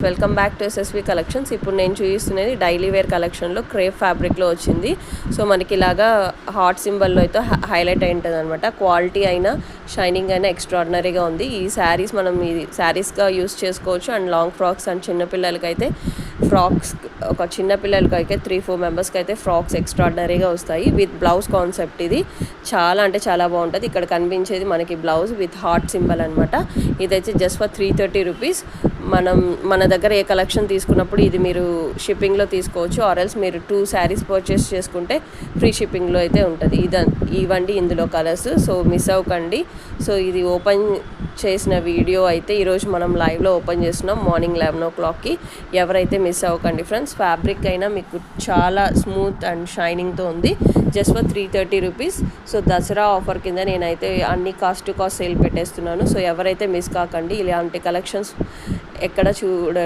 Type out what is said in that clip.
Welcome back to SSV collections. ఇప్పుడు నేను చూపిస్తున్నది డైలీ వేర్ కలెక్షన్లో క్రేప్ ఫ్యాబ్రిక్లో వచ్చింది. సో మనకి ఇలాగా హార్ట్ సింబల్లో అయితే హైలైట్ అయి ఉంటుంది అనమాట. క్వాలిటీ అయినా షైనింగ్ అయినా ఎక్స్ట్రాడినరీగా ఉంది. ఈ శారీస్ మనం ఇది శారీస్గా యూస్ చేసుకోవచ్చు. అండ్ లాంగ్ ఫ్రాక్స్ అండ్ చిన్నపిల్లలకైతే ఫ్రాక్స్, ఒక చిన్నపిల్లలకైతే 3-4 మెంబర్స్కి అయితే ఫ్రాక్స్ ఎక్స్ట్రాడినరీగా వస్తాయి విత్ బ్లౌజ్ కాన్సెప్ట్. ఇది చాలా అంటే చాలా బాగుంటుంది. ఇక్కడ కనిపించేది మనకి బ్లౌజ్ విత్ హార్ట్ సింబల్ అనమాట. ఇదైతే జస్ట్ ఫర్ 330 రూపీస్. మన దగ్గర ఏ కలెక్షన్ తీసుకున్నప్పుడు ఇది మీరు షిప్పింగ్లో తీసుకోవచ్చు. ఆర్ఎల్స్ మీరు 2 శారీస్ పర్చేస్ చేసుకుంటే ఫ్రీ షిప్పింగ్లో అయితే ఉంటుంది. ఇవ్వండి ఇందులో కలర్స్. సో మిస్ అవ్వకండి. సో ఇది ఓపెన్ చేసిన వీడియో అయితే ఈరోజు మనం లైవ్లో ఓపెన్ చేస్తున్నాం మార్నింగ్ 11 o'clockకి. ఎవరైతే మిస్ అవ్వకండి ఫ్రెండ్స్. ఫ్యాబ్రిక్ అయినా మీకు చాలా స్మూత్ అండ్ షైనింగ్తో ఉంది. Just for 330 rupees. So Dasara offer కింద నేనైతే అన్ని కాస్ట్ టు కాస్ట్ సేల్ పెట్టేస్తున్నాను. సో ఎవరైతే మిస్ కాకండి. ఇలాంటి కలెక్షన్స్ ఎక్కడ చూడరు.